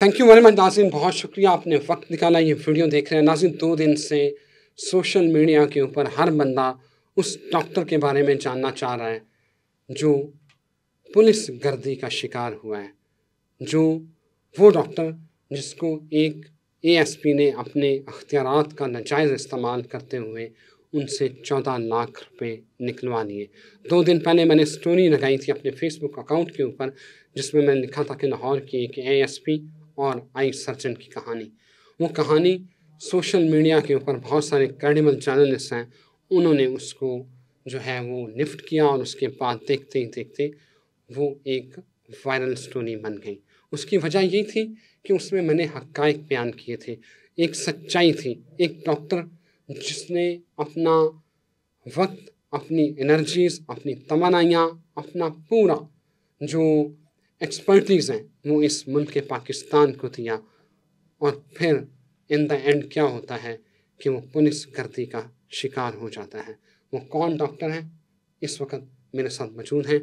Thank you very much नाज़रीन, बहुत शुक्रिया आपने वक़्त निकाला ये वीडियो देख रहे हैं। नाज़रीन 2 दिन से सोशल मीडिया के ऊपर हर बंदा उस डॉक्टर के बारे में जानना चाह रहा है, जो पुलिस गर्दी का शिकार हुआ है। जो वो डॉक्टर जिसको एक एएसपी ने अपने अख्तियारात का नाजायज़ इस्तेमाल करते हुए उनसे 14 लाख रुपए निकलवा लिए। 2 दिन पहले मैंने स्टोरी लगाई थी अपने फ़ेसबुक अकाउंट के ऊपर, जिसमें मैंने लिखा था कि लाहौर की एक एएसपी और आई सर्जन की कहानी। वो कहानी सोशल मीडिया के ऊपर बहुत सारे क्रेडिबल जर्नलिस्ट हैं, उन्होंने उसको जो है वो लिफ्ट किया और उसके बाद देखते ही देखते वो एक वायरल स्टोरी बन गई। उसकी वजह ये थी कि उसमें मैंने हक़ाइक़ बयान किए थे, एक सच्चाई थी, एक डॉक्टर जिसने अपना वक़्त, अपनी एनर्जीज़, अपनी तमन्नाइयाँ, अपना पूरा जो एक्सपर्टीज़ है वो इस मुल्क पाकिस्तान को दिया और फिर इन द एंड क्या होता है कि वो पुलिस गर्दी का शिकार हो जाता है। वो कौन डॉक्टर है? इस वक़्त मेरे साथ मौजूद हैं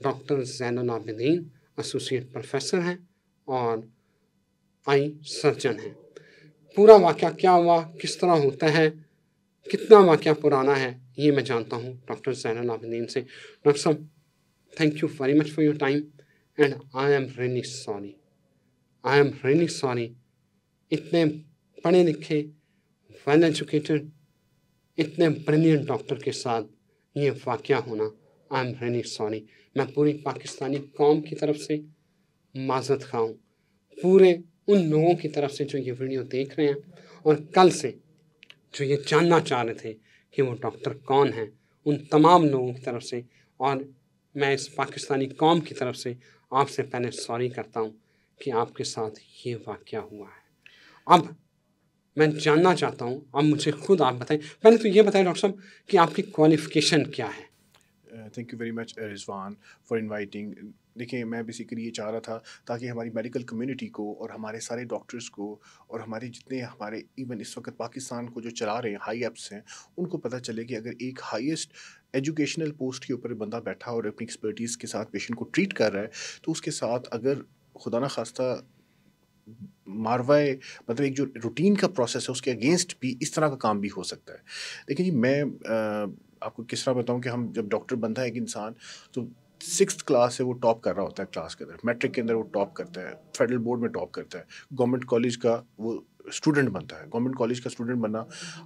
doctor Zainul Abidin, associate professor हैं और आई सर्जन हैं। पूरा वाक़या क्या हुआ, किस तरह होता है, कितना वाक़या पुराना है, ये मैं जानता हूँ डॉक्टर ज़ैनुल आबिदीन से। डॉक्टर साहब, thank you very much for your time and I am really sorry. I am really sorry. इतने पढ़े लिखे, वेल एजुकेटेड, इतने ब्रिलियंट डॉक्टर के साथ ये वाक़या होना, आई एम रियली सॉरी। मैं पूरी पाकिस्तानी कौम की तरफ से माज़रत ख़्वाह हूँ, पूरे उन लोगों की तरफ से जो ये वीडियो देख रहे हैं और कल से जो ये जानना चाह रहे थे कि वो डॉक्टर कौन है, उन तमाम लोगों की तरफ से। और मैं इस पाकिस्तानी कौम की तरफ से आपसे पहले सॉरी करता हूँ कि आपके साथ ये वाक़या हुआ है। अब मैं जानना चाहता हूँ, अब मुझे खुद आप बताएँ। पहले तो ये बताएँ डॉक्टर साहब कि आपकी क्वालिफ़िकेशन क्या है? Thank you very much Rizwan for inviting. देखिए, मैं बेसिकली ये चाह रहा था ताकि हमारी मेडिकल कम्युनिटी को और हमारे सारे डॉक्टर्स को और हमारे जितने हमारे इवन इस वक्त पाकिस्तान को जो चला रहे हैं हाई एप्स हैं, उनको पता चले कि अगर एक हाईएस्ट एजुकेशनल पोस्ट के ऊपर बंदा बैठा और अपनी एक्सपर्टीज़ के साथ पेशेंट को ट्रीट कर रहा है, तो उसके साथ अगर खुदा ना खास्ता मारवाए, मतलब एक जो रूटीन का प्रोसेस है उसके अगेंस्ट भी इस तरह का काम भी हो सकता है। देखिए जी, मैं आपको किस तरह बताऊँ कि हम जब डॉक्टर बनता है एक इंसान, तो 6th क्लास से वो टॉप कर रहा होता है क्लास के अंदर, मैट्रिक के अंदर वो टॉप करता है, फेडरल बोर्ड में टॉप करता है, गवर्नमेंट कॉलेज का वो स्टूडेंट बनता है। गवर्नमेंट कॉलेज का स्टूडेंट बनना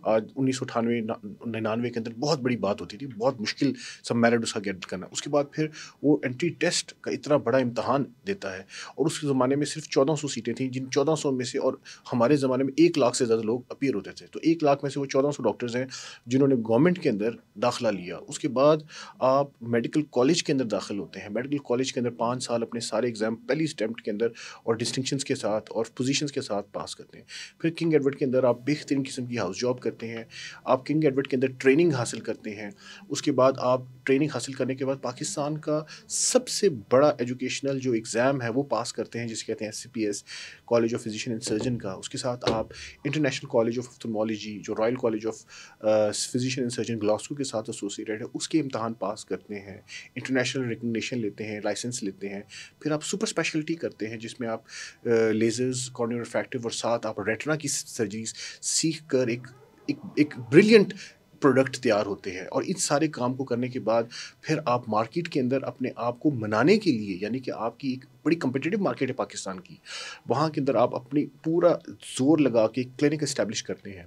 आज 1998 99 के अंदर बहुत बड़ी बात होती थी, बहुत मुश्किल सब मेरिट उसका गेट करना। उसके बाद फिर वो एंट्री टेस्ट का इतना बड़ा इम्तहान देता है और उस ज़माने में सिर्फ 1400 सीटें थी, जिन 1400 में से और हमारे ज़माने में 1 लाख से ज़्यादा लोग अपीयर होते थे। तो 1 लाख में से वो 1400 डॉक्टर्स हैं जिन्होंने गवर्नमेंट के अंदर दाखिला लिया। उसके बाद आप मेडिकल कॉलेज के अंदर दाखिल होते हैं। मेडिकल कॉलेज के अंदर 5 साल अपने सारे एग्ज़ाम पहली अटेम्प्ट के अंदर और डिस्टिंक्शंस के साथ और पोजीशंस के साथ पास करते हैं। फिर किंग एडवर्ड के अंदर आप बेहतरीन किस्म की हाउस जॉब करते हैं। आप किंग एडवर्ड के अंदर ट्रेनिंग हासिल करते हैं। उसके बाद आप ट्रेनिंग हासिल करने के बाद पाकिस्तान का सबसे बड़ा एजुकेशनल जो एग्ज़ाम है वो पास करते हैं, जिसे कहते हैं SCPS, college of physician and surgeon का। उसके साथ आप इंटरनेशनल कॉलेज ऑफ ऑप्थेल्मोलॉजी, जो royal college of physician and surgeon Glasgow के साथ एसोसिएटेड है, उसके इम्तहान पास करते हैं, इंटरनेशनल रिकग्निशन लेते हैं, लाइसेंस लेते हैं। फिर आप सुपर स्पेशलिटी करते हैं जिसमें आप लेजर्स, कॉर्नियल रिफ्रैक्टिव और साथ आप रेटिना की सर्जरीज सीख कर एक ब्रिलियंट प्रोडक्ट तैयार होते हैं। और इन सारे काम को करने के बाद फिर आप मार्केट के अंदर अपने आप को मनाने के लिए, यानी कि आपकी एक बड़ी कम्पिटिटिव मार्केट है पाकिस्तान की, वहाँ के अंदर आप अपनी पूरा जोर लगा के क्लिनिक इस्टेब्लिश करते हैं।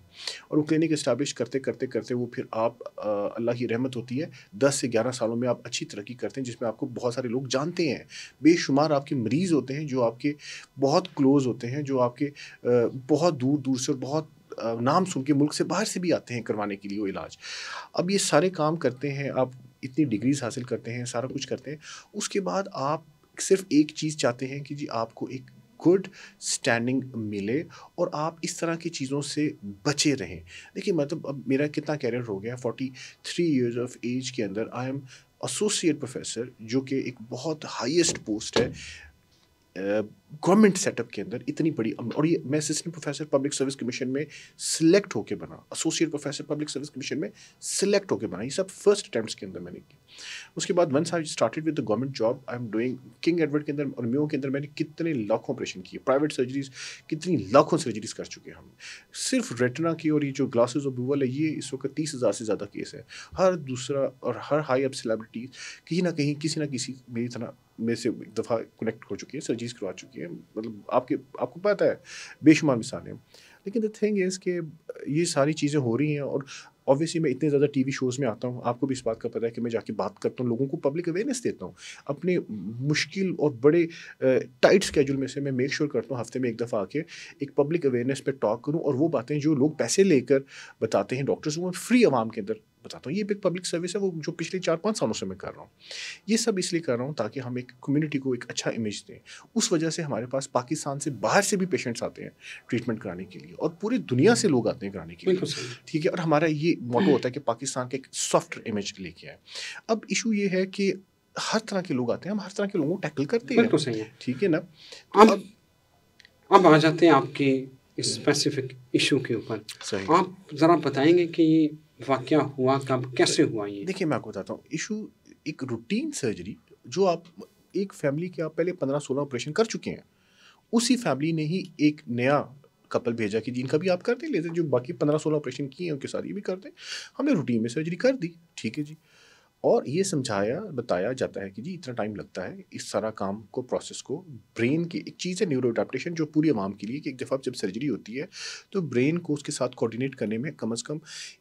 और वो क्लिनिक इस्टेब्लिश करते करते करते वो फिर आप अल्लाह की रहमत होती है, 10 से 11 सालों में आप अच्छी तरक्की करते हैं, जिसमें आपको बहुत सारे लोग जानते हैं। बेशुमार आपके मरीज़ होते हैं जो आपके बहुत क्लोज़ होते हैं, जो आपके बहुत दूर दूर से और बहुत नाम सुन के मुल्क से बाहर से भी आते हैं करवाने के लिए वो इलाज। अब ये सारे काम करते हैं, आप इतनी डिग्रीज हासिल करते हैं, सारा कुछ करते हैं। उसके बाद आप सिर्फ एक चीज़ चाहते हैं कि जी आपको एक गुड स्टैंडिंग मिले और आप इस तरह की चीज़ों से बचे रहें। देखिए, मतलब अब मेरा कितना कैरियर हो गया, 43 ईयर्स ऑफ एज के अंदर आई एम एसोसिएट प्रोफेसर, जो कि एक बहुत हाईएस्ट पोस्ट है। गवर्नमेंट सेटअप के अंदर इतनी बड़ी और ये मैं assistant professor public service commission में सिलेक्ट होके बना, associate professor public service commission में सिलेक्ट होके बना, ये सब फर्स्ट अटेम्प्ट्स के अंदर मैंने की। उसके बाद once I started with the government job, I am doing King Edward के अंदर और म्यो के अंदर मैंने कितने लाखों ऑपरेशन किए, प्राइवेट सर्जरीज कितनी लाखों सर्जरीज कर चुके हैं हम। सिर्फ रेटिना की और ये जो ग्लासेस रिमूवल है, ये इस वक्त 30,000 से ज़्यादा केस है। हर दूसरा और हर हाई अप सेलिब्रिटी कहीं ना कहीं किसी ना किसी मेरी तरह मेरे से एक दफ़ा कनेक्ट हो चुकी है, सर्जरीज करवा चुकी है। मतलब आपको पता है बेशुमार मिसालें। लेकिन द थिंग इज़ कि ये सारी चीज़ें हो रही हैं और ऑब्वियसली मैं इतने ज़्यादा टीवी शोज़ में आता हूँ, आपको भी इस बात का पता है कि मैं जाके बात करता हूँ, लोगों को पब्लिक अवेयरनेस देता हूँ। अपने मुश्किल और बड़े टाइट स्केड्यूल में से मैं मेक श्योर करता हूँ हफ्ते में एक दफ़ा आके एक पब्लिक अवेयरनेस पे टॉक करूँ, और वो बातें जो लोग पैसे लेकर बताते हैं डॉक्टर्स, वो फ्री आवाम के अंदर बताता हूँ। ये एक पब्लिक सर्विस है, वो जो पिछले 4-5 सालों से मैं कर रहा हूँ। ये सब इसलिए कर रहा हूँ ताकि हम एक कम्युनिटी को एक अच्छा इमेज दें। उस वजह से हमारे पास पाकिस्तान से बाहर से भी पेशेंट्स आते हैं ट्रीटमेंट कराने के लिए, और पूरी दुनिया से लोग आते हैं कराने के लिए। बिल्कुल सही। ठीक है, और हमारा ये मोटो होता है कि पाकिस्तान का एक सॉफ्ट इमेज लेके आए। अब इशू ये है कि हर तरह के लोग आते हैं, हम हर तरह के लोगों को टैकल करते हैं। बिल्कुल सही है। ठीक है ना। अब आ जाते हैं आपके स्पेसिफिक इशू के ऊपर। सही। आप ज़रा बताएंगे कि ये वाक़या हुआ कब, कैसे हुआ ये? देखिए मैं आपको बताता हूँ, इशू एक रूटीन सर्जरी जो आप एक फैमिली के आप पहले 15-16 ऑपरेशन कर चुके हैं, उसी फैमिली ने ही एक नया कपल भेजा कि जिनका भी आप कर दें, लेते जो बाकी 15-16 ऑपरेशन किए हैं उनके साथ ये भी कर दें। हमने रूटीन में सर्जरी कर दी, ठीक है जी। और ये समझाया बताया जाता है कि जी इतना टाइम लगता है इस सारा काम को, प्रोसेस को। ब्रेन की एक चीज़ है न्यूरो अडेप्टेशन, जो पूरी आवाम के लिए कि एक दफ़ा जब सर्जरी होती है तो ब्रेन को उसके साथ कोऑर्डिनेट करने में कम से कम,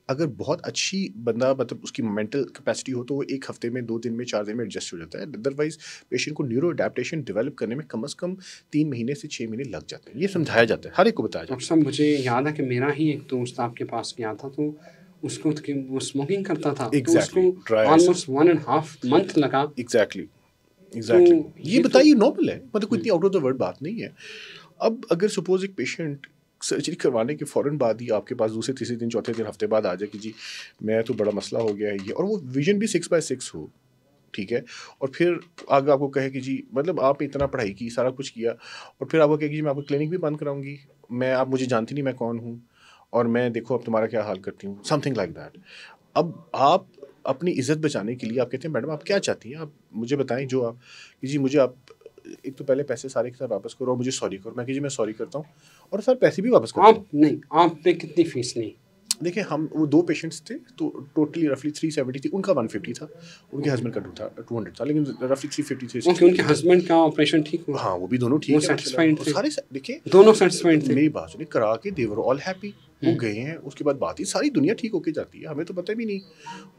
अगर बहुत अच्छी बंदा मतलब उसकी मेंटल कैपेसिटी हो तो वो 1 हफ्ते में, 2 दिन में, 4 दिन में एडजस्ट हो जाता है। अदरवाइज पेशेंट को न्यूरो अडेप्टेशन डेवलप करने में कम से कम 3 महीने से 6 महीने लग जाते हैं। ये समझाया जाता है, हर एक को बताया जाता है। डॉक्टर साहब, मुझे याद है कि मेरा ही एक दोस्त आपके पास गया था, तो उसको वो स्मोकिंग करता था, तो एग्जैक्टली, उसको ऑलमोस्ट 1.5 मंथ लगा। एग्जैक्टली तो ये बताइए नॉर्मल है, मतलब कोई इतनी आउट ऑफ द वर्ड बात नहीं है। अब अगर सपोज एक पेशेंट सर्जरी करवाने के फ़ौरन बाद ही आपके पास दूसरे तीसरे दिन चौथे दिन हफ्ते बाद आ जाए कि जी मैं तो बड़ा मसला हो गया है ये, और वो विजन भी 6/6 हो, ठीक है, और फिर आगे आपको कहे कि जी मतलब आप इतना पढ़ाई की, सारा कुछ किया, और फिर आपको कहे कि जी मैं आपको क्लिनिक भी बंद कराऊंगी, आप मुझे जानती नहीं मैं कौन हूँ, और मैं देखो अब तुम्हारा क्या हाल करती हूँ, समथिंग लाइक दैट। अब आप अपनी इज़्ज़त बचाने के लिए आप कहते हैं मैडम आप क्या चाहती हैं, आप मुझे बताएं जो आप, कि जी मुझे आप एक तो पहले पैसे सारे के साथ वापस करो और मुझे सॉरी करो। मैं कि जी मैं सॉरी करता हूँ, और सर पैसे भी वापस करता हूँ। आप नहीं, आप पे कितनी फीस ली? देखिए हम वो 2 पेशेंट्स थे, तो टोटली रफली 370 थी, उनका 150 था, उनके हस्बैंड का 200 था, लेकिन रफली 350 थे। ओके, उनके हस्बैंड का ऑपरेशन ठीक हुआ? हाँ वो भी दोनों वो ठीक है, सेटिस्फाइड थे? सारे देखिए दोनों सेटिस्फाइड थे? मेरी बात सुनिए, करा के दे वर ऑल हैप्पी, वो गए हैं। उसके बाद बात ही सारी दुनिया ठीक होके जाती है, हमें तो पता भी नहीं।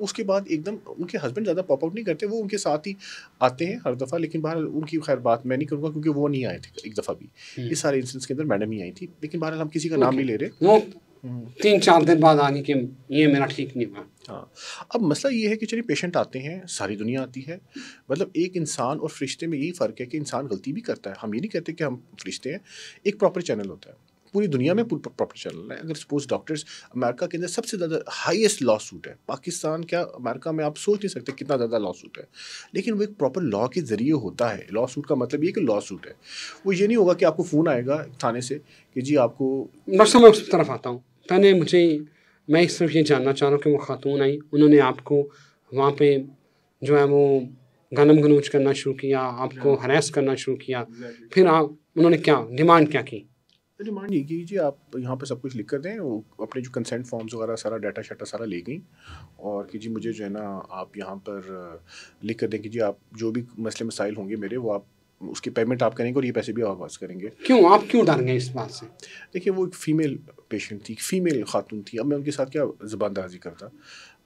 उसके बाद एकदम उनके हस्बैंड ज़्यादा पॉप आउट नहीं करते, वो उनके साथ ही आते हैं हर दफ़ा, लेकिन बहरहाल उनकी खैर बात मैं नहीं करूँगा क्योंकि वो नहीं आए थे एक दफ़ा भी। इस सारे इंसिडेंट्स के अंदर मैडम ही आई थी, लेकिन बहरहाल हम किसी का नाम नहीं ले रहे। वो 3-4 दिन बाद आगे कि ये मेरा ठीक नहीं हुआ। हाँ, अब मसला ये है कि चलिए पेशेंट आते हैं, सारी दुनिया आती है, मतलब एक इंसान और फरिश्ते में यही फ़र्क है कि इंसान गलती भी करता है, हम ये नहीं कहते कि हम फरिश्ते हैं। एक प्रॉपर चैनल होता है, पूरी दुनिया में प्रॉपर चैनल है। अगर सपोज डॉक्टर्स, अमेरिका के अंदर सबसे ज़्यादा हाईएस्ट लॉ सूट है, पाकिस्तान क्या अमेरिका में आप सोच नहीं सकते कितना ज़्यादा लॉ सूट है, लेकिन वो एक प्रॉपर लॉ के ज़रिए होता है। लॉ सूट का मतलब ये कि लॉ सूट है, वो ये नहीं होगा कि आपको फ़ोन आएगा थाने से कि जी आपको। बस मैं उस तरफ आता हूँ। पहले मैं सिर्फ ये जानना चाह रहा हूँ कि वो खातून आई, उन्होंने आपको वहाँ पे जो है वो गालम गलौज करना शुरू किया, आपको हरास करना शुरू किया, फिर उन्होंने क्या डिमांड क्या की? डिमांड ये की जी आप यहाँ पे सब कुछ लिख कर दें, वो अपने जो कंसेंट फॉर्म्स वगैरह सारा डाटा शाटा सारा ले गई, और कि जी मुझे जो है ना आप यहाँ पर लिख कर दें कि जी आप जो भी मसले मसाइल होंगे मेरे, वो आप उसकी पेमेंट आप करेंगे और ये पैसे भी आप वापस करेंगे। आप क्यों डर गए इस बात से? देखिए वो एक फ़ीमेल पेशेंट थी, फीमेल खातून थी, अब मैं उनके साथ क्या ज़बान दराज़ी करता।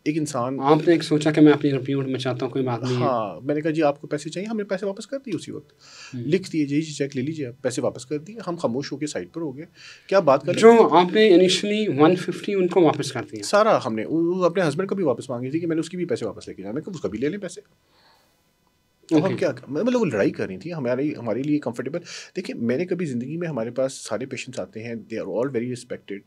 एक इंसान, आपने एक सोचा कि मैं अपनी रिप्यूट में चाहता हूँ, कोई बात नहीं है। हाँ मैंने कहा जी आपको पैसे चाहिए, हमने पैसे वापस कर दिए उसी वक्त, लिख दिए जी चेक ले लीजिए, पैसे वापस कर दिए, हम खामोश होकर साइड पर हो गए। क्या बात करें, जो आपने इनिशियली 150 उनको वापस कर दिया? सारा हमने अपने हस्बैंड को भी वापस मांगी थी कि मैंने उसकी भी पैसे वापस लेके जाना, मैं उसका भी ले लें पैसे। तो हम क्या मतलब वो लड़ाई कर रही थी हमारे लिए कंफर्टेबल। देखिए मैंने कभी ज़िंदगी में, हमारे पास सारे पेशेंट्स आते हैं, they are all very respected,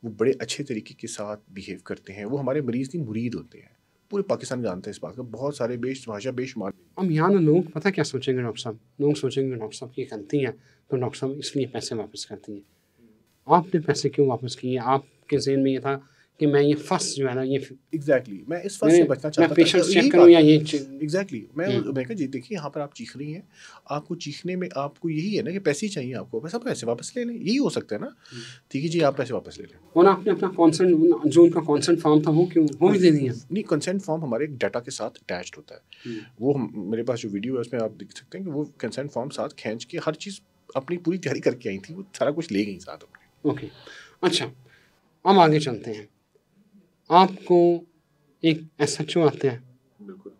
वो बड़े अच्छे तरीके के साथ बिहेव करते हैं, वो हमारे मरीज़ नहीं मुरीद होते हैं। पूरे पाकिस्तान जानता है इस बात का, बहुत सारे बेशुमार बेशुमार। अब यहाँ ना लोग पता क्या सोचेंगे डॉक्टर साहब, लोग सोचेंगे डॉक्टर साहब ये करती हैं तो डॉक्टर साहब इसलिए पैसे वापस करती हैं। आपने पैसे क्यों वापस किए? आपके ज़हन में ये था कि मैं ये फर्स्ट जो है ना ये एग्जैक्टली मैं इस फर्स्ट मैंने से बचना मैं चाहता पेशेंट था, चेक यही करूँ बात या है। ये एग्जैक्टली हम्म, मैं कहा जी देखिए यहाँ पर आप चीख रही हैं, आपको चीखने में आपको यही है ना कि पैसे ही चाहिए आपको, बस आप पैसे वापस ले लें, यही हो सकता है ना। ठीक है जी, आप पैसे वापस ले लें। और आपने अपना कॉन्सेंट जो उनका कॉन्सेंट फॉर्म था वो क्यों वो भी दे दिया? नहीं, कंसेंट फॉर्म हमारे डाटा के साथ अटैच्ड होता है। वो मेरे पास जो वीडियो है उसमें आप देख सकते हैं कि वो कंसेंट फॉर्म साथ खींच के हर चीज़ अपनी पूरी तैयारी करके आई थी, वो सारा कुछ ले गई साथ अपने। ओके, अच्छा, अब आगे चलते हैं। आपको एक एसएचओ आते हैं, बिल्कुल।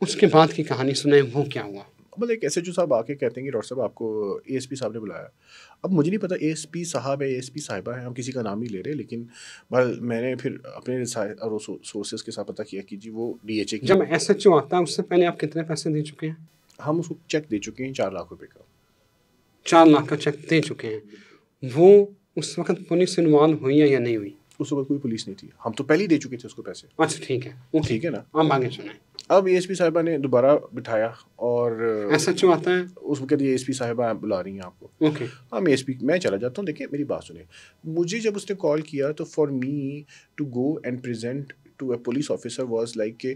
उसके बाद की कहानी सुनाए, वो क्या हुआ? मतलब एक एसएचओ साहब आके कहते हैं कि डॉक्टर साहब आपको एएसपी साहब ने बुलाया। अब मुझे नहीं पता एएसपी साहब है एएसपी साहिबा है, हम किसी का नाम ही ले रहे हैं, लेकिन बल मैंने फिर अपने सोर्सेज के साथ पता किया कि जी वो डीएचए की। जब एसएचओ आता है उससे पहले आप कितने पैसे दे चुके हैं? हम उसको चेक दे चुके हैं 4 लाख रुपए का। 4 लाख का चेक दे चुके हैं। वो उस वक्त पुलिस इन्वॉल्व हुई है या नहीं हुई? उस वक्त कोई पुलिस नहीं थी, हम तो पहले ही दे चुके थे उसको पैसे। अच्छा ठीक है, ओके, ठीक है ना। अब आगे सुनाए। अब एएसपी साहिबा ने दोबारा बिठाया और एसएचओ आता है, उसको कहती है एएसपी साहिबा बुला रही हैं आपको। ओके, हाँ मैं एएसपी मैं चला जाता हूँ। देखिए मेरी बात सुनिए, मुझे जब उसने कॉल किया तो for me to go and present to a police officer was like के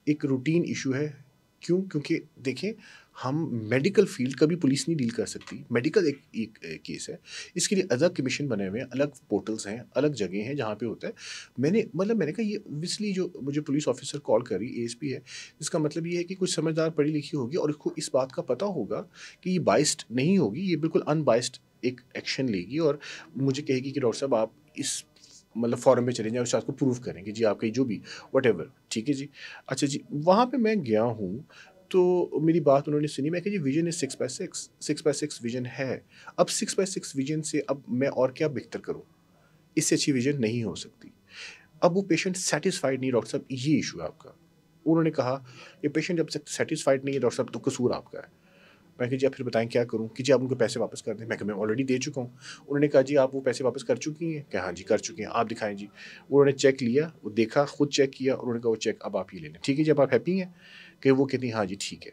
एक रूटीन इशू है। क्यों? क्योंकि देखिए हम मेडिकल फील्ड कभी पुलिस नहीं डील कर सकती, मेडिकल एक केस है, इसके लिए अलग कमीशन बने हुए हैं, अलग पोर्टल्स हैं, अलग जगह हैं जहाँ पे होता है। मैंने कहा ये ऑब्वियसली जो मुझे पुलिस ऑफिसर कॉल कर रही एएसपी है, इसका मतलब ये है कि कुछ समझदार पढ़ी लिखी होगी और इसको इस बात का पता होगा कि ये बाइस्ड नहीं होगी, ये बिल्कुल अनबाइस्ड एक एक्शन लेगी और मुझे कहेगी कि डॉक्टर साहब आप इस मतलब फॉरम में चले जाएं, उस बात को प्रूव करेंगे जी आपका जो भी वट ठीक है जी। अच्छा जी, वहाँ पे मैं गया हूँ तो मेरी बात उन्होंने सुनी। मैं कहा जी विजन इज 6x6 विजन है। अब 6x6 विजन से अब मैं और क्या बेहतर करूँ, इससे अच्छी विजन नहीं हो सकती। अब वो पेशेंट सेटिस्फाइड नहीं, डॉक्टर साहब ये इशू है आपका। उन्होंने कहा ये पेशेंट जब तक सेटिस्फाइड नहीं है डॉक्टर साहब तो कसूर आपका है। मैं कहा जी आप फिर बताएं क्या करूं कि जी आप उनको पैसे वापस कर दें। मैं कहा मैं ऑलरेडी दे चुका हूं। उन्होंने कहा जी आप वो पैसे वापस कर चुकी हैं क्या? हाँ जी कर चुके हैं। आप दिखाएं जी। उन्होंने चेक लिया, वो देखा, खुद चेक किया, उन्होंने कहा वो चेक अब आप ही ले लें। ठीक है जी, अब आप हैप्पी हैं? कि वो कहती हाँ जी ठीक है।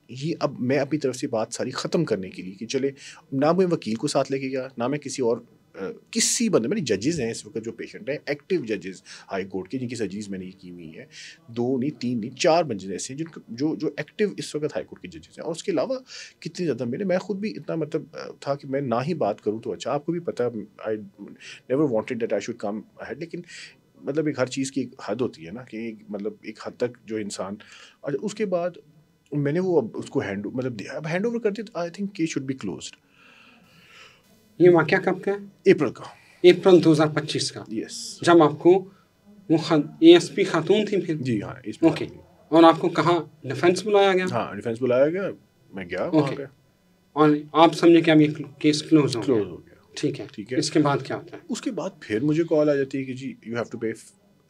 ये अब मैं अपनी तरफ से बात सारी ख़त्म करने के लिए कि चले, ना मैं वकील को साथ लेके गया, ना मैं किसी और किसी बंदे, मेरे जजेस हैं इस वक्त जो पेशेंट हैं, एक्टिव जजेस हाई कोर्ट के, जिनकी सर्जरीज मैंने ये की हुई है, 2 नहीं 3 नहीं 4 बंदे ऐसे हैं जिनको जो जो एक्टिव इस वक्त हाई कोर्ट के जजेस हैं। और उसके अलावा कितने ज़्यादा मेरे, मैं खुद भी इतना मतलब था कि मैं ना ही बात करूँ तो अच्छा। आपको भी पता है I never wanted that I should come ahead, लेकिन मतलब एक हर चीज़ की एक हद होती है ना कि मतलब एक हद तक जो इंसान। और उसके बाद मैंने वो अब उसको अब हैंड ओवर कर दिया तो I think case should be closed. ये वाकया कब का है? अप्रैल का। अप्रैल 2025 का, यस। जब आपको वो एएसपी खातून थी फिर? जी हाँ, इस पे ओके, और आपको कहाँ डिफेंस बुलाया गया? हाँ डिफेंस बुलाया गया, मैं गया वहाँ ओके, पे। और आप समझे कि अब ये केस क्लोज हो क्लोज गया? हो गया। ठीक है, ठीक है। इसके बाद क्या होता है? उसके बाद फिर मुझे कॉल आ जाती है कि जी यू हैव टू पे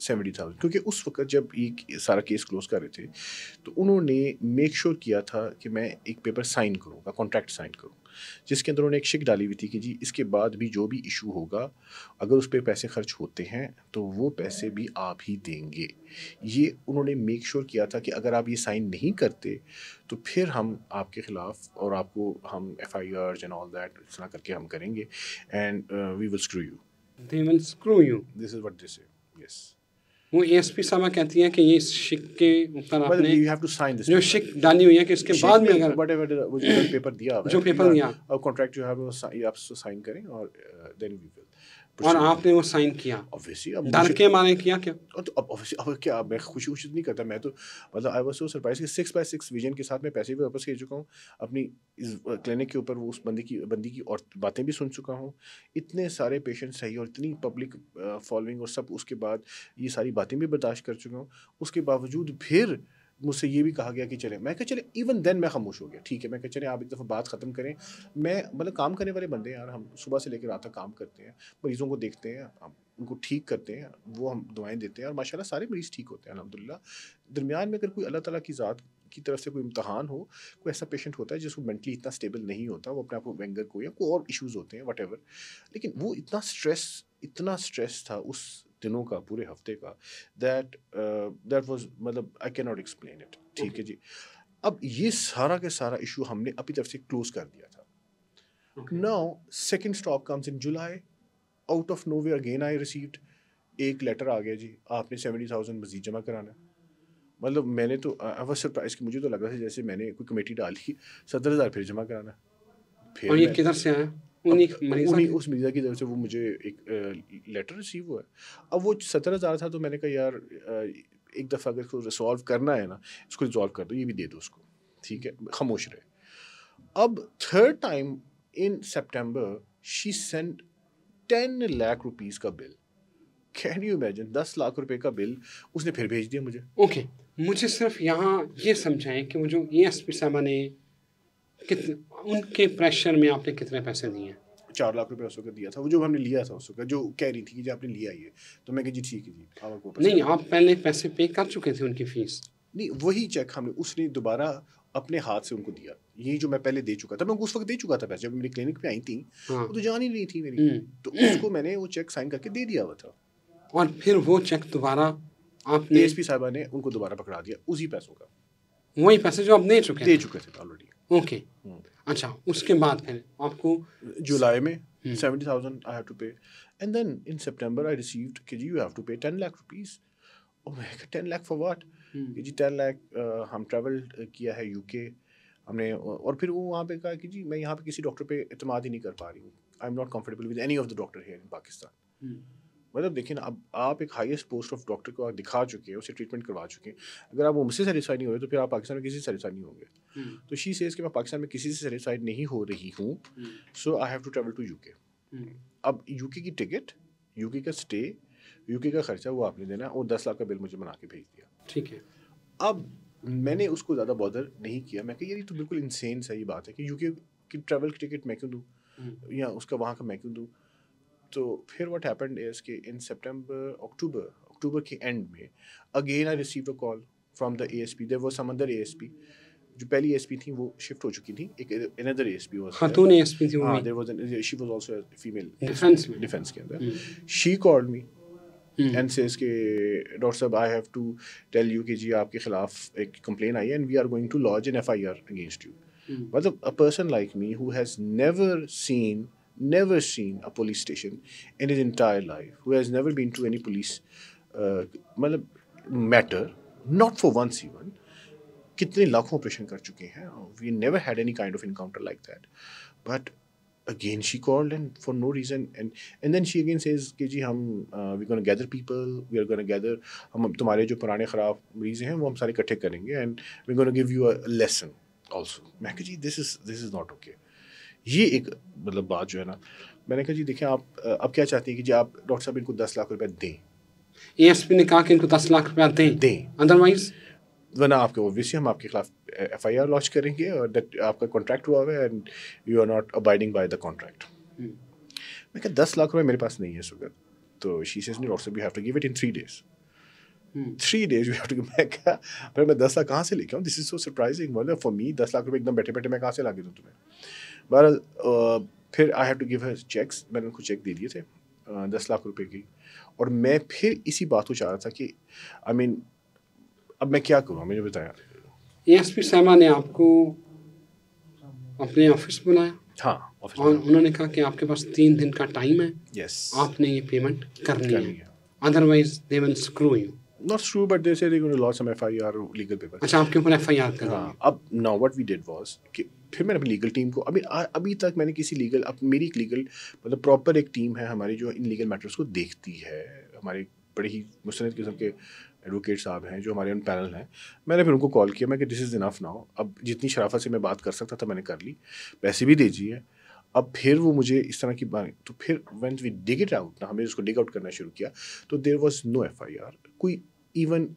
70,000, क्योंकि उस वक्त जब ये सारा केस क्लोज कर रहे थे तो उन्होंने मेक श्योर किया था कि मैं एक पेपर साइन करूँगा, कॉन्ट्रैक्ट साइन करूँ, जिसके अंदर उन्होंने एक शिक डाली हुई थी कि जी इसके बाद भी जो भी इशू होगा, अगर उस पर पैसे खर्च होते हैं तो वो पैसे भी आप ही देंगे। ये उन्होंने मेक श्योर किया था कि अगर आप ये साइन नहीं करते तो फिर हम आपके ख़िलाफ़ और आपको हम FIRs एंड ऑल दैट इस तरह करके हम करेंगे and we will screw you. They will screw you. This is what they say. Yes. वो एएसपी साहब कहती हैं कि ये शिक के ऊपर मतलब आपने you have to sign this जो शिक डाली हुई है कि उसके बाद में अगर व्हाटएवर वो जो पेपर दिया हुआ है, जो पेपर दिया और कॉन्ट्रैक्ट जो है वो आप साइन करें और देन वी विल और आपने वो साइन किया, ऑब्वियसली। अब डर के मारे किया क्या? और तो अब ऑब्वियसली अब क्या, अब मैं खुशी खुशी नहीं करता, मैं तो मतलब आई वाज सो सरप्राइज कि 6x6 विजन के साथ मैं पैसे भी वापस भेज चुका हूँ अपनी इस क्लिनिक के ऊपर, वो उस बंदी की और बातें भी सुन चुका हूँ, इतने सारे पेशेंट सही और इतनी पब्लिक फॉलोइंग और सब, उसके बाद ये सारी बातें भी बर्दाश्त कर चुका हूँ। उसके बावजूद फिर मुझसे ये भी कहा गया कि चले, मैं कहा चले, इवन देन मैं खामोश हो गया। ठीक है, मैं कहा चले आप एक दफ़ा बात ख़त्म करें। मैं मतलब काम करने वाले बंदे हैं यार, हम सुबह से लेकर रात तक काम करते हैं, मरीज़ों को देखते हैं, हम उनको ठीक करते हैं, वो हम दुआएं देते हैं और माशाल्लाह सारे मरीज़ ठीक होते हैं अल्हम्दुलिल्लाह। दरमियान में अगर कोई अल्लाह ताला की ज़ात की तरफ से कोई इम्तहान हो, कोई ऐसा पेशेंट होता है जिसको मेंटली इतना स्टेबल नहीं होता, वो अपने आप को वेंगर को या कोई और इश्यूज़ होते हैं वट, लेकिन वो इतना स्ट्रेस था उस दिनों का, पूरे हफ्ते का, दैट वाज मतलब I can not explain it. ठीक है जी। अब ये सारा का सारा इशू हमने अपनी तरफ से क्लोज कर दिया था। Now second stop comes in July, out of nowhere again I received एक लेटर आ गया जी, आपने 70,000 मजीद जमा कराना है। मतलब मैंने तो आई वाज सरप्राइज कि मुझे तो लग रहा था जैसे मैंने कोई कमेटी डाली, 70,000 फिर जमा कराना है। और फिर ये मैं किधर से आया? अब उन्हीं मरीजा उन्हीं के? उस मरीज़ा की तरफ से वो मुझे एक लेटर रिसीव हुआ है। अब वो 17,000 था, तो मैंने कहा यार एक दफ़ा अगर इसको रिसॉल्व करना है ना, इसको रिज़ॉल्व कर दो, ये भी दे दो उसको, ठीक है, खामोश रहे। अब third time in September she sent 10 lakh rupees का बिल। Can you imagine? 10 लाख रुपए का बिल उसने फिर भेज दिया मुझे। ओके, मुझे सिर्फ यहाँ ये समझाएं कि वो जो एएसपी साहबा ने कितने, उनके प्रेशर में आपने कितने पैसे दिए हैं? 4 लाख रुपए उस वक्त दिया था, वो जो हमने लिया था उस वक्त, जो कह रही थी कि जी आपने लिया ये, तो मैं कहा जी ठीक है जी, आप आपको वापस नहीं, कर। आप पहले पैसे पे कर चुके थे उनकी फीस? नहीं, वही चेक हमने उसने दोबारा अपने हाथ से उनको दिया, ये जो मैं पहले दे चुका था, मैं उस वक्त दे चुका था पैसे, जब मेरी क्लिनिक पे आई थी हाँ। वो तो जान ही नहीं थी मेरी, हम्म। तो उसको मैंने वो चेक साइन करके दे दिया हुआ था। और फिर वो चेक दोबारा आपने, एएसपी साहबा ने उनको दोबारा पकड़ा दिया उसी पैसों का, वही पैसे जो आप दे चुके दे थे? चुके थे ऑलरेडी। ओके, अच्छा, उसके बाद फिर आपको जुलाई में 70,000 I have to pay, and then in सितंबर आई रिसीव्ड कि जी यू हैव टू पे 10 लाख रुपीस। और मैं 10 लाख फॉर व्हाट? कि जी 10 लाख हम ट्रैवल किया है यूके हमने, और फिर वो वहाँ पे कहा कि जी मैं यहाँ पे किसी डॉक्टर पे इत्मीनाद ही नहीं कर पा रही हूँ, I am not comfortable with any of the doctor here in Pakistan. मतलब देखिए ना, अब आप एक हाईएस्ट पोस्ट ऑफ डॉक्टर को आप दिखा चुके हैं, उसे ट्रीटमेंट करवा चुके हैं, अगर आप मुझसे सेटिस्फाइड नहीं हो रहे तो फिर आप पाकिस्तान में किसी से सेटिस्फाइड नहीं होंगे। तो शी सेज कि मैं पाकिस्तान में किसी से सेटिस्फाइड नहीं हो रही हूँ, so I have to travel to UK. अब यूके की टिकट, यूके का स्टे, यूके का खर्चा वो आपने देना, और 10 लाख का बिल मुझे बना के भेज दिया। ठीक है। अब मैंने उसको ज़्यादा बॉदर नहीं किया, मैं कहा यार ये तो बिल्कुल इंसेन सही बात है कि यूके की ट्रैवल की टिकट मैं क्यों दूँ, या उसका वहाँ का मैं क्यों दूँ। तो फिर व्हाट हैपेंड इज कि इन सितंबर अक्टूबर के एंड में again I received a call from the ASP, there was some other ASP, जो पहली एएसपी थी वो शिफ्ट हो चुकी थी, एक अनदर एएसपी वाज खातून एएसपी थी वो हाँ, भी? There was she was also female defence में? डिफेंस के अंदर। She called me and says के डॉक्टर साहब I have to tell you कि जी आपके खिलाफ एक कंप्लेन आई है and we are going to launch an FIR against you. मतलब a person like me who has never seen a police station in his entire life, who has never been to any police मतलब matter, not for once even, कितने लाखों operation कर चुके हैं, we never had any kind of encounter like that, but again she called and for no reason and then she again says कि जी हम we're going to gather people, we are going to gather, हम तुम्हारे जो पुराने ख़राब मरीज़ हैं वो हम सारे इकट्ठे करेंगे and we're going to give you a lesson also। मैं कहा जी this is not okay। ये एक मतलब बात जो है ना, मैंने कहा जी देखिए आप अब क्या चाहती हैं कि जी आप डॉक्टर साहब इनको 10 लाख रुपए दें? एएसपी ने कहा कि इनको 10 लाख रुपया दें, अदरवाइज वरना आपके ओबियसली हम आपके खिलाफ एफआईआर लॉन्च करेंगे और दैट आपका कॉन्ट्रैक्ट हुआ है and you are not abiding by the contract. मैं कहा 10 लाख रुपए मेरे पास नहीं है इस वक्त, तो शी सेज डॉक्टर साहब you have to give it in 3 days। 3 days you have to give। मैं कहा फिर मैं 10 लाख कहाँ से लेके आऊँ? दिस इज सो सरप्राइजिंग, मतलब फॉर मी 10 लाख रुपए एकदम बैठे बैठे मैं कहाँ से ला के दूँ तुम्हें? बहरहाल फिर I have to give her cheques, मैंने उनको चेक दे दिए थे 10 लाख रुपए की, और मैं फिर इसी बात को चाह रहा था कि आई मीन अब मैं क्या करूँ, मुझे बताया। एएसपी साहबा ने आपको अपने ऑफिस बुलाया? हाँ, ऑफिस और उन्होंने कहा कि आपके पास 3 दिन का टाइम है, यस, आपने ये पेमेंट करनी करनी है, otherwise they will screw you. Not true but they said they going to launch some FIR legal paper. अच्छा, आपके ऊपर एफआईआर करनी है? हाँ, अब now what we did was कि फिर मैंने अपनी लीगल टीम को अभी तक मैंने किसी लीगल, अब मेरी एक लीगल मतलब प्रॉपर एक टीम है हमारी जो इन लीगल मैटर्स को देखती है, हमारे बड़े ही मुस्तनद किस्म के एडवोकेट साहब हैं जो हमारे उन पैनल हैं। मैंने फिर उनको कॉल किया, मैं कि दिस इज़ इनफ नाउ, अब जितनी शराफत से मैं बात कर सकता था मैंने कर ली, पैसे भी दे दिए। अब फिर वो मुझे इस तरह की बात, तो फिर when we dig it out ना, हमने उसको डिग आउट करना शुरू किया, तो देयर वाज नो एफआईआर, कोई इवन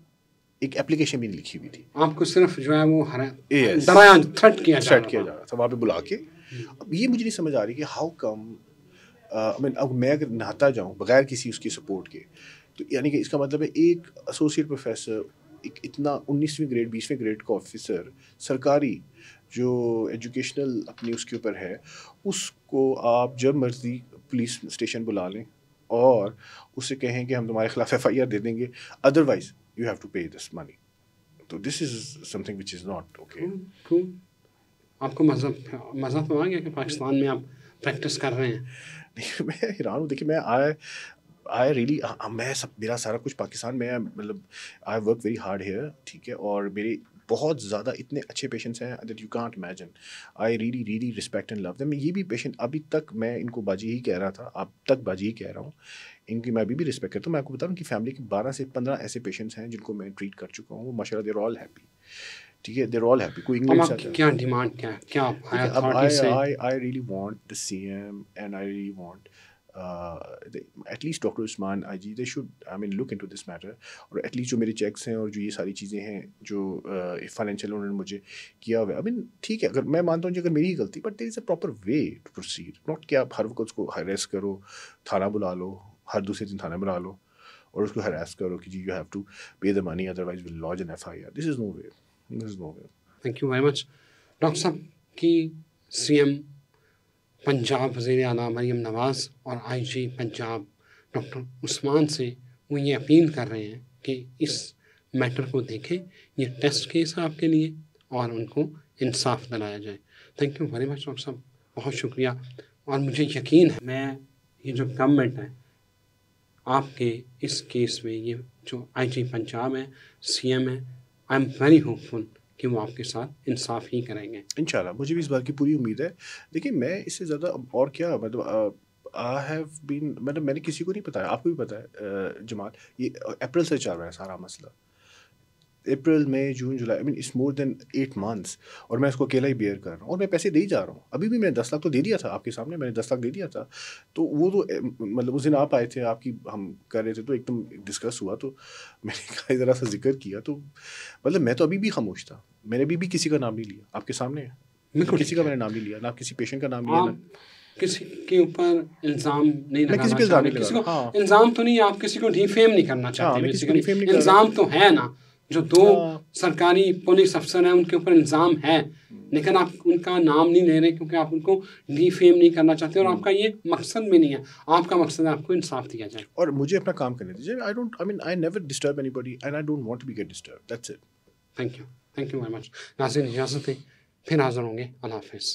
एक एप्लीकेशन भी नहीं लिखी हुई थी। आपको सिर्फ जो है वो Yes, डराया, थ्रेट किया जा जा रहा था वहाँ पे बुला के। अब ये मुझे नहीं समझ आ रही कि हाउ कम अब मैं अगर नहाता जाऊँ बगैर किसी उसकी सपोर्ट के, तो यानी कि इसका मतलब है एक एसोसिएट प्रोफेसर, एक इतना 19वीं ग्रेड 20वें ग्रेड का ऑफिसर सरकारी जो एजुकेशनल अपनी उसके ऊपर है, उसको आप जब मर्जी पुलिस स्टेशन बुला लें, और उससे कहें कि हम तुम्हारे खिलाफ FIR दे देंगे, अदरवाइज यू हैव टू पे दिस मनी। तो this is something which is not okay. क्यों आपको मज़ा तो आ गया कि पाकिस्तान में आप प्रैक्टिस कर रहे हैं? नहीं, मैं हैरान हूँ। देखिए, मैं आई रियली मैं सब मेरा सारा कुछ पाकिस्तान में है, मतलब I work very hard here, ठीक है, और मेरे बहुत ज़्यादा इतने अच्छे पेशेंट्स हैं that you can't imagine. I really really respect and love them. ये भी पेशेंट अभी तक मैं इनको बाजी ही कह रहा था, अब तक बाजी ही कह रहा हूँ, इनकी मैं अभी भी रिस्पेक्ट करता हूँ। मैं आपको बता रहा हूँ कि फैमिली के 12 से 15 ऐसे पेशेंट्स हैं जिनको मैं ट्रीट कर चुका हूँ, माशाल्लाह देर ऑल हैप्पी, ठीक है, देर ऑल हैप्पी। कोई अब इंग्लैंड से आपकी आता है। क्या डिमांड, क्या आप हाई देखिए, अब अथॉरिटी से? I really want the CM and I really want at least Dr. Usman IG, they should, I mean, look into this matter, और at least जो मेरे चेक्स हैं और जो ये सारी चीज़ें हैं जो फाइनेंशियल उन्होंने मुझे किया हुआ है, I mean, ठीक है, अगर मैं मानता हूँ कि अगर मेरी ही गलती, but there is a proper way to proceed, not कि आप हर वक्त उसको हरेस करो, थाना बुला लो, हर दूसरे दिन थाना बुला लो और उसको हरास करो कि जी you have to pay the money otherwise will lodge an FIR। This is no way, this is no way. Thank you very much. Doctor साहब की CM पंजाब वज़ीर आला मरीम नवाज़ और IG पंजाब डॉक्टर उस्मान से वो ये अपील कर रहे हैं कि इस मैटर को देखें, ये टेस्ट केस है आपके लिए और उनको इंसाफ दिलाया जाए। Thank you very much doctor साहब, बहुत शुक्रिया। और मुझे यकीन है मैं ये जो गवर्नमेंट है आपके इस केस में, ये जो IG पंजाब है, CM है, आई एम वेरी होपफुल कि वो आपके साथ इंसाफ ही करेंगे। इंशाल्लाह, मुझे भी इस बात की पूरी उम्मीद है। देखिए, मैं इससे ज़्यादा और क्या, मतलब आई हैव बीन, मतलब मैंने किसी को नहीं बताया, आपको भी पता है जमाल, ये अप्रैल से चल रहा है सारा मसला। April, May, June, July, I mean it's more than 8 months, और मैं इसको अकेला ही बेयर कर रहा हूँ और मैं पैसे दे ही जा रहा हूँ। अभी भी मैंने 10 लाख तो दे दिया था आपके सामने, मैंने 10 लाख दे दिया था। तो वो तो मतलब उस दिन आप आए थे, आपकी हम कर रहे थे, तो एकदम डिस्कस हुआ, तो मैंने कहा ज़रा सा जिक्र किया, तो मतलब मैं तो अभी भी खामोश था, मैंने अभी भी किसी का नाम नहीं लिया, आपके सामने है। बिल्कुल किसी ठीक का है। मैंने नाम नहीं लिया, ना किसी पेशेंट का नाम लिया, ना आप किसी के ऊपर इल्ज़ाम नहीं मैं किसी लगाना पे चाह इल्ज़ाम रहे, नहीं किसी लगा को रहा। हाँ, इल्ज़ाम तो नहीं, आप किसी को डिफेम नहीं करना हाँ, चाहते मैं किसी को बेसिकली। डिफेम नहीं कर रहा। इल्ज़ाम तो है ना, जो 2 हाँ, सरकारी पुलिस अफसर हैं उनके ऊपर इल्ज़ाम है, लेकिन आप उनका नाम नहीं ले रहे क्योंकि आप उनको डिफेम नहीं करना चाहते और आपका ये मकसद भी नहीं है। आपका मकसद है आपको इंसाफ दिया जाए। और मुझे अपना काम करने दीजिए। I don't, I mean, I never disturb anybody and I don't want to be get disturb, that's it. Thank you very much. नाज़रीन, इजाज़त दें, फिर हाज़िर होंगे। अल्लाह हाफ़िज़।